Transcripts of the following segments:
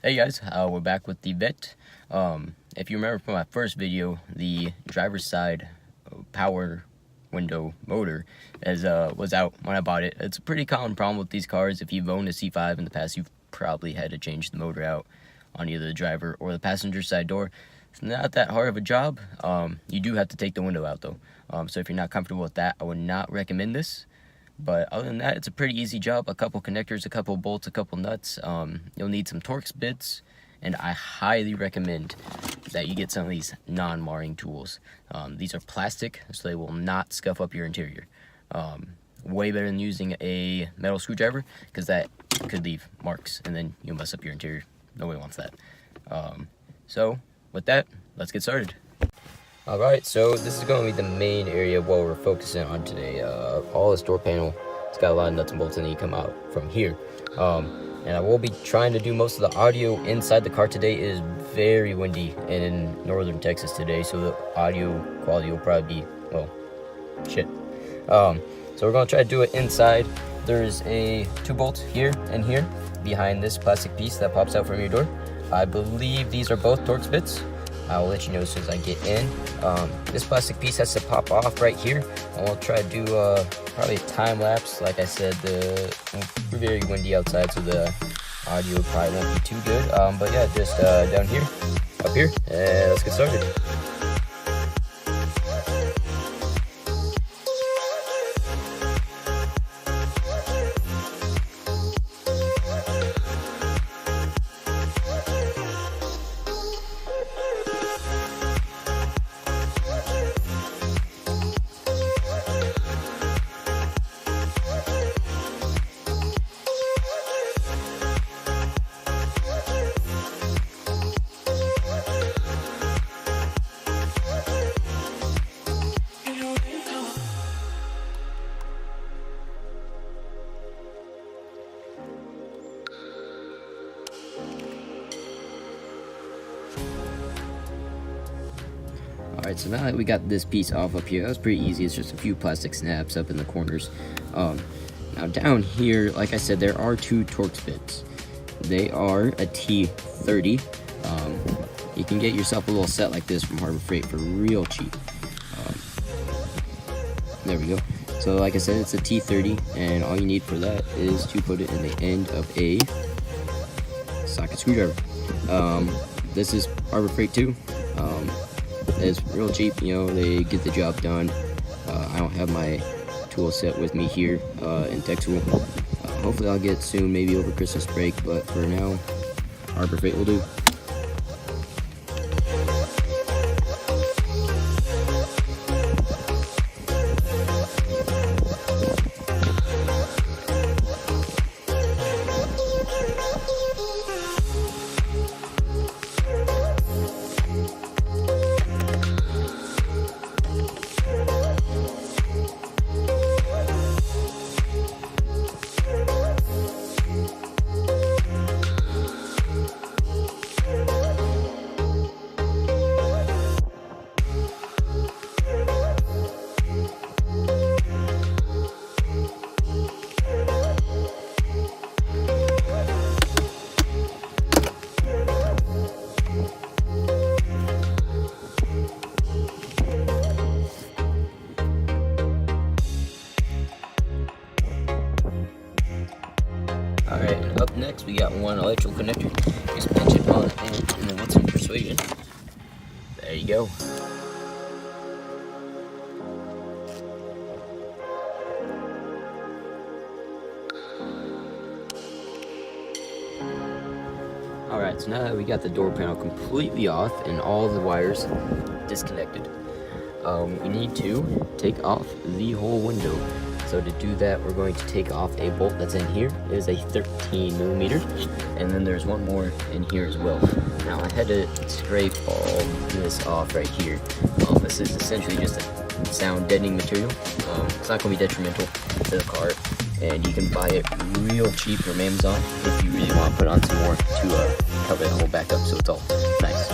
Hey guys, we're back with the vette. If you remember from my first video, the driver's side power window motor was out when I bought it. It's a pretty common problem with these cars. If you've owned a C5 in the past, you've probably had to change the motor out on either the driver or the passenger side door. It's not that hard of a job. You do have to take the window out though. So if you're not comfortable with that, I would not recommend this. But other than that, it's a pretty easy job. A couple connectors, a couple bolts, a couple nuts. You'll need some Torx bits, and I highly recommend that you get some of these non-marring tools. These are plastic, so they will not scuff up your interior. Way better than using a metal screwdriver, because that could leave marks, and then you'll mess up your interior. Nobody wants that. So with that, let's get started. Alright, so this is going to be the main area of what we're focusing on today. All this door panel, it's got a lot of nuts and bolts and you come out from here. And I will be trying to do most of the audio inside the car today. It is very windy in northern Texas today, so the audio quality will probably be, well, shit. So we're going to try to do it inside. There's two bolts here and here behind this plastic piece that pops out from your door. I believe these are both Torx bits. I will let you know as soon as I get in. This plastic piece has to pop off right here. And we'll try to do probably a time lapse. Like I said, it's very windy outside, so the audio probably won't be too good. But yeah, just down here, up here, and let's get started. Alright, so now that we got this piece off up here, that was pretty easy. It's just a few plastic snaps up in the corners. Now down here, like I said, there are two Torx bits. They are a T30. You can get yourself a little set like this from Harbor Freight for real cheap. There we go. So like I said, it's a T30, and all you need for that is to put it in the end of a socket screwdriver. This is Harbor Freight too. It's real cheap, you know, they get the job done. I don't have my tool set with me here in Texas. Hopefully I'll get soon, maybe over Christmas break, but for now, Harbor Freight will do. Alright, up next we got one electrical connector. Just pinch it on the end, and then with some persuasion, there you go. Alright, so now that we got the door panel completely off and all the wires disconnected, we need to take off the whole window. So to do that, we're going to take off a bolt that's in here. It is a 13mm, and then there's one more in here as well. Now I had to scrape all this off right here. This is essentially just a sound deadening material. It's not going to be detrimental to the car, and you can buy it real cheap from Amazon if you really want to put on some more to cover the whole back up so it's all nice.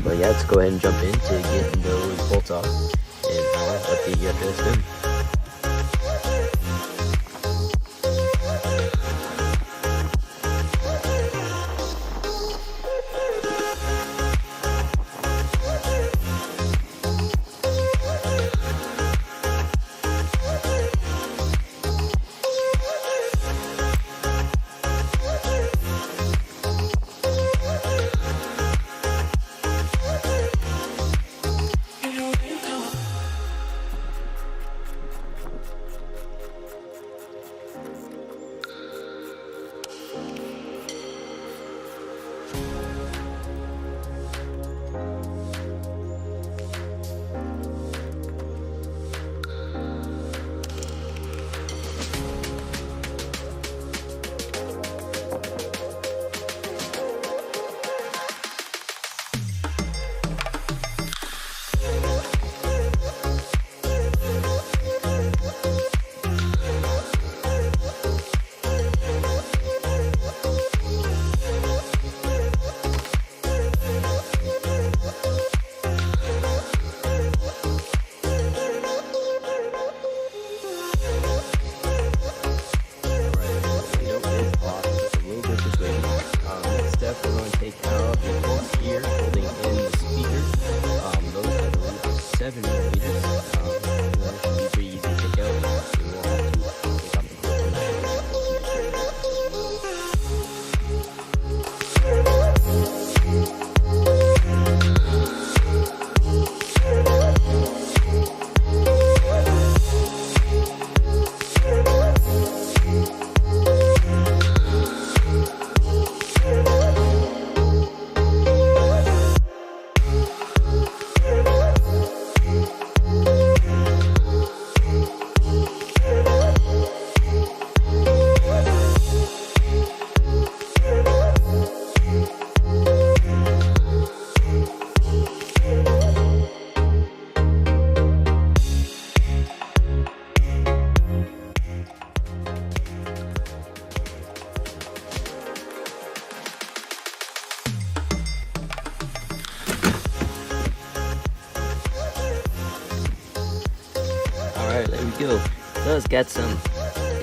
But yeah, let's go ahead and jump into getting those bolts off, and I'll update you after that's done. there we go. It does got some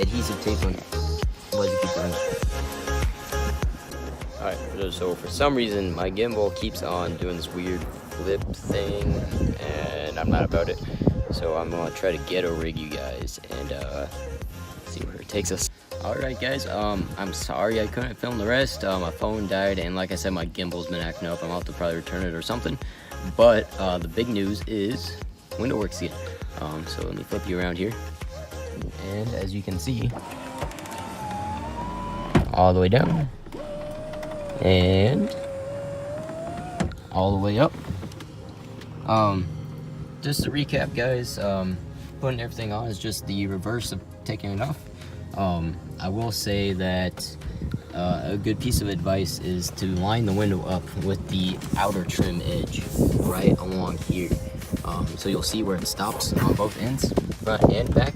adhesive tape on it. Otherwise you keep going. Alright, so for some reason my gimbal keeps on doing this weird flip thing, and I'm not about it. So I'm gonna try to ghetto rig you guys and see where it takes us. Alright guys, I'm sorry I couldn't film the rest. My phone died, and like I said, my gimbal's been acting up. I'm gonna have to probably return it or something. But the big news is window works again. So let me flip you around here. And as you can see, all the way down and all the way up. Just to recap guys, putting everything on is just the reverse of taking it off. I will say that a good piece of advice is to line the window up with the outer trim edge right along here. So you'll see where it stops on both ends, front and back.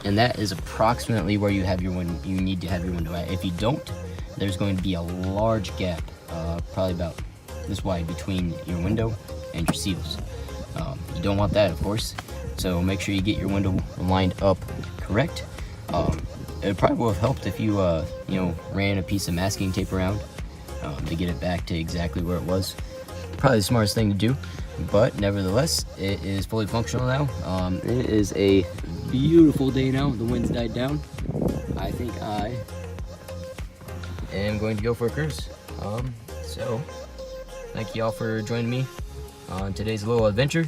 And that is approximately where you have your you need to have your window at. If you don't, there's going to be a large gap, probably about this wide, between your window and your seals. You don't want that, of course. So make sure you get your window lined up correct. It probably would have helped if you, you know, ran a piece of masking tape around to get it back to exactly where it was. Probably the smartest thing to do, but nevertheless, it is fully functional now. It is a beautiful day now. The wind's died down. I think I am going to go for a cruise. So thank you all for joining me on today's little adventure.